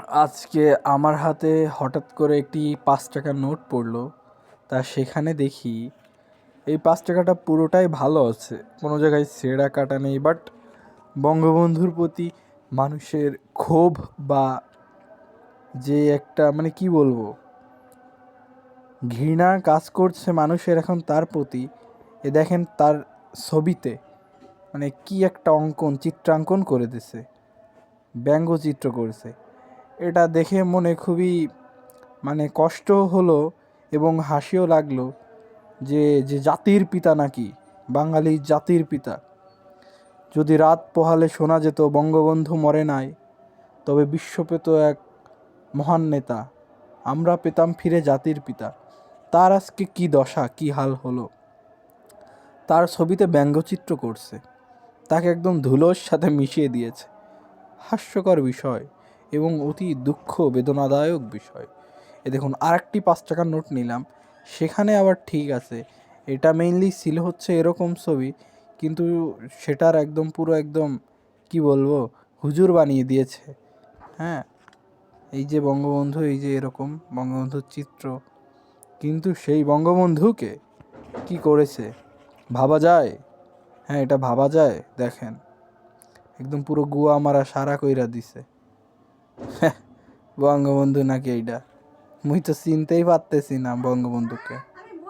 আজকে আমার হাতে হঠাৎ করে একটি 5 টাকার নোট পড়লো। তা সেখানে দেখি এই 5 টাকাটা পুরোটাই ভালো আছে, কোনো জায়গায় ছেঁড়া কাটা নেই। বাট বঙ্গবন্ধুর প্রতি মানুষের ক্ষোভ বা যে একটা মানে কি বলবো, ঘৃণা কাজ করছে মানুষের এখন তার প্রতি। এ দেখেন তার ছবিতে মানে কি একটা চিত্রাঙ্কন করে দিছে, ব্যঙ্গচিত্র করেছে। এটা দেখে মনে খুবই মানে কষ্ট হলো এবং হাসিও লাগলো যে যে জাতির পিতা নাকি, বাঙালি জাতির পিতা। যদি রাত পোহালে শোনা যেত বঙ্গবন্ধু মরে নাই, তবে বিশ্ব পেত এক মহান নেতা, আমরা পেতাম ফিরে জাতির পিতা। তার আজকে কি দশা, কি হাল হলো। তার ছবিতে ব্যঙ্গচিত্র করছে, তাকে একদম ধুলোর সাথে মিশিয়ে দিয়েছে। হাস্যকর বিষয় এবং অতি দুঃখ বেদনাদায়ক বিষয়। এ দেখুন, আরেকটি 5 টাকার নোট নিলাম, সেখানে আবার ঠিক আছে। এটা মেইনলি ছিল হচ্ছে এরকম ছবি, কিন্তু সেটার একদম পুরো একদম কি বলবো, হুজুর বানিয়ে দিয়েছে। হ্যাঁ, এই যে বঙ্গবন্ধু, এই যে এরকম বঙ্গবন্ধুর চিত্র, কিন্তু সেই বঙ্গবন্ধুকে কি করেছে ভাবা যায়? হ্যাঁ, এটা ভাবা যায়। দেখেন, একদম পুরো গুয়া মারা সারা কইরা দিছে। বঙ্গবন্ধু নাকি এইটা? মুই তো চিনতেই পারতেছি না বঙ্গবন্ধুকে।